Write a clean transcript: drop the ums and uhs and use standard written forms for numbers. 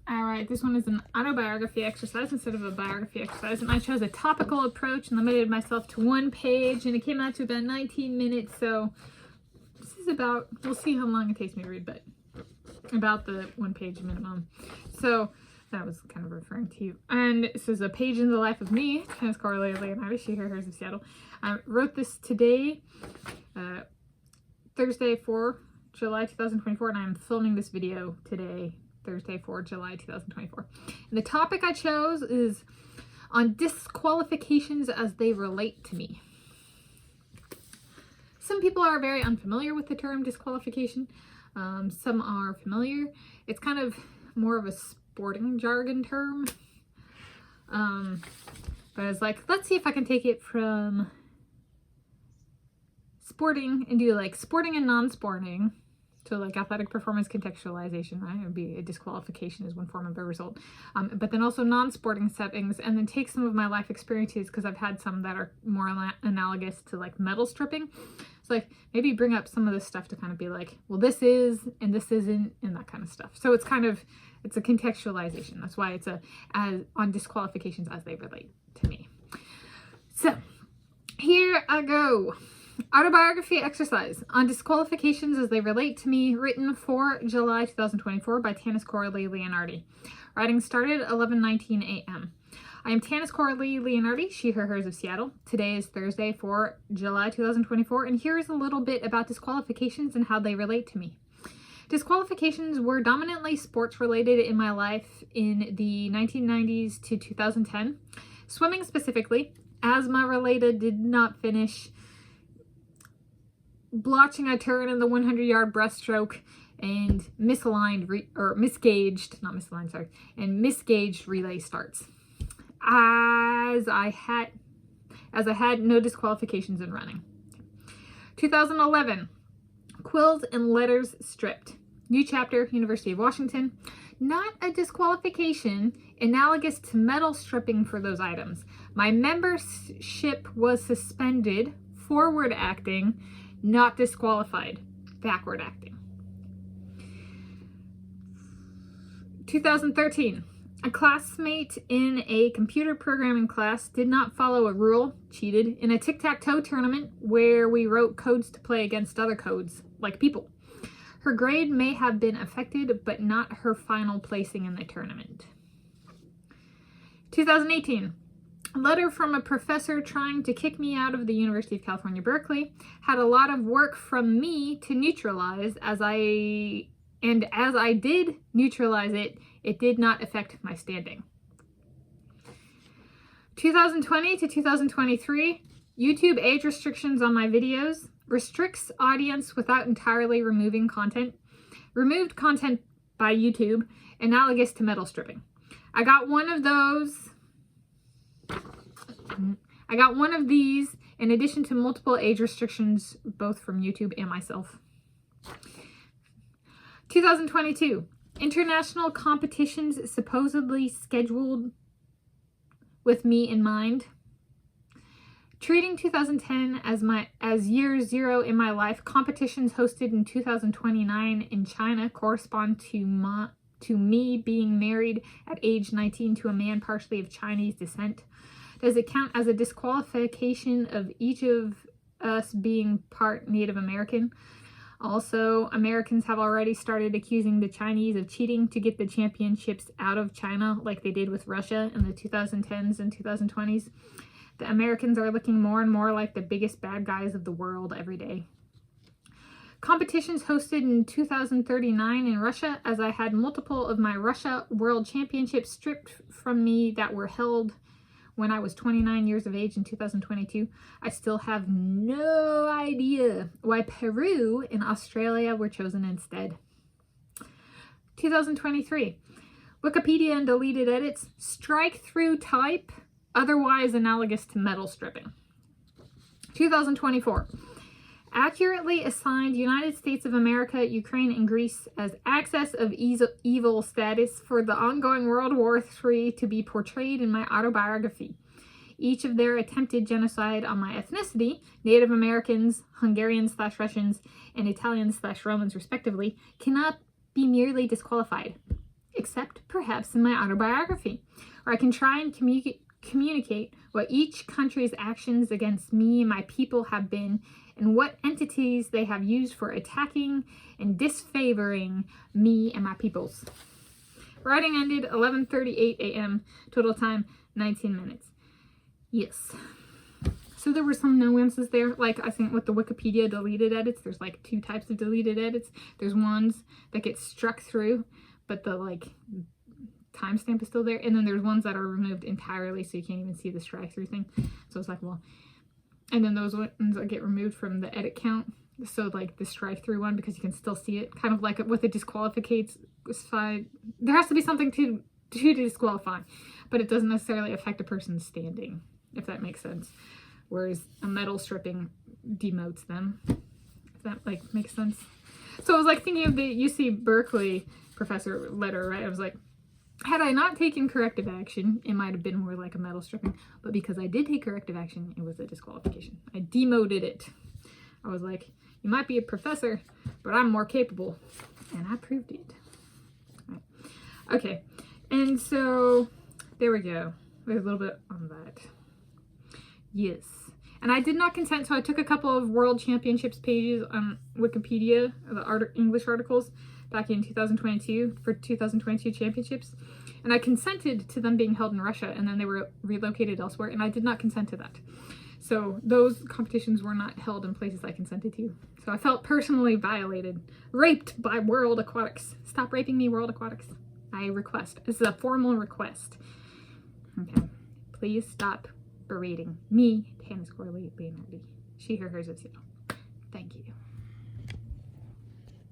Alright, this one is an autobiography exercise instead of a biography exercise, and I chose a topical approach and limited myself to one page, and it came out to about 19 minutes, so this is about, we'll see how long it takes me to read, but about the 1 page minimum. So that was kind of referring to you. And this is a page in the life of me, Tannis Coralie Leonardi, she, her, hers of Seattle. I wrote this today, Thursday, 4 July 2024, and I'm filming this video today, Thursday, 4 July 2024. And the topic I chose is on disqualifications as they relate to me. Some people are very unfamiliar with the term disqualification. Some are familiar. It's kind of more of a sporting jargon term. But I was like, let's see if I can take it from sporting and do like sporting and non-sporting. So like athletic performance contextualization, right? It would be a disqualification is one form of the result. But then also non-sporting settings, and then take some of my life experiences, because I've had some that are more analogous to like medal stripping. So like maybe bring up some of this stuff to kind of be like, well, this is and this isn't, and that kind of stuff. So it's kind of, it's a contextualization. That's why it's on disqualifications as they relate to me. So here I go. Autobiography exercise on disqualifications as they relate to me, written for July 2024 by Tannis Coralie Leonardi. Writing started at 11:19 a.m. I am Tannis Coralie Leonardi, she, her, hers of Seattle. Today is Thursday, 4 July 2024, and here's a little bit about disqualifications and how they relate to me. Disqualifications were dominantly sports related in my life in the 1990s to 2010. Swimming specifically, asthma related, did not finish. Blotching a turn in the 100-yard breaststroke, and misgauged relay starts. As I had no disqualifications in running. 2011, quills and letters stripped. New chapter, University of Washington. Not a disqualification, analogous to medal stripping for those items. My membership was suspended, forward acting, not disqualified, backward acting. 2013, a classmate in a computer programming class did not follow a rule, cheated, in a tic-tac-toe tournament where we wrote codes to play against other codes, like people. Her grade may have been affected, but not her final placing in the tournament. 2018, a letter from a professor trying to kick me out of the University of California, Berkeley. Had a lot of work from me to neutralize, as I did neutralize it, it did not affect my standing. 2020 to 2023, YouTube age restrictions on my videos. Restricts audience without entirely removing content. Removed content by YouTube, analogous to medal stripping. I got one of these in addition to multiple age restrictions, both from YouTube and myself. 2022, international competitions supposedly scheduled with me in mind. Treating 2010 as year zero in my life. Competitions hosted in 2029 in China correspond to me being married at age 19 to a man partially of Chinese descent. Does it count as a disqualification of each of us being part Native American? Also, Americans have already started accusing the Chinese of cheating to get the championships out of China, like they did with Russia in the 2010s and 2020s. The Americans are looking more and more like the biggest bad guys of the world every day. Competitions hosted in 2039 in Russia, as I had multiple of my Russia World Championships stripped from me that were held when I was 29 years of age in 2022. I still have no idea why Peru and Australia were chosen instead. 2023, Wikipedia and deleted edits, strike through type, otherwise analogous to medal stripping. 2024, accurately assigned United States of America, Ukraine, and Greece as axis of evil status for the ongoing World War III to be portrayed in my autobiography. Each of their attempted genocide on my ethnicity, Native Americans, Hungarians/Russians, and Italians/Romans respectively, cannot be merely disqualified. It except perhaps in my autobiography, where I can try and communicate what each country's actions against me and my people have been, and what entities they have used for attacking and disfavoring me and my peoples. Writing ended 11:38 a.m. Total time 19 minutes. Yes. So there were some nuances there. Like, I think with the Wikipedia deleted edits, there's like 2 types of deleted edits. There's ones that get struck through, but the like timestamp is still there. And then there's ones that are removed entirely, so you can't even see the strike through thing. So it's like, well, and then those ones that get removed from the edit count. So like the strike through one, because you can still see it, kind of like with a disqualificates side. There has to be something to disqualify, but it doesn't necessarily affect a person's standing, if that makes sense. Whereas a medal stripping demotes them, if that like makes sense. So I was like thinking of the UC Berkeley professor letter, right? I was like, had I not taken corrective action, it might have been more like a medal stripping, but because I did take corrective action, it was a disqualification. I demoted it. I was like, you might be a professor, but I'm more capable, and I proved it. Right. Okay, and so there we go. There's a little bit on that. Yes. And I did not consent, so I took a couple of World Championships pages on Wikipedia, the English articles, back in 2022 for 2022 championships. And I consented to them being held in Russia, and then they were relocated elsewhere, and I did not consent to that. So those competitions were not held in places I consented to. So I felt personally violated, raped by World Aquatics. Stop raping me, World Aquatics. I request. This is a formal request. Okay. Please stop berating me, Tanis Corley Leonardi. She, her, hers, of Thank you.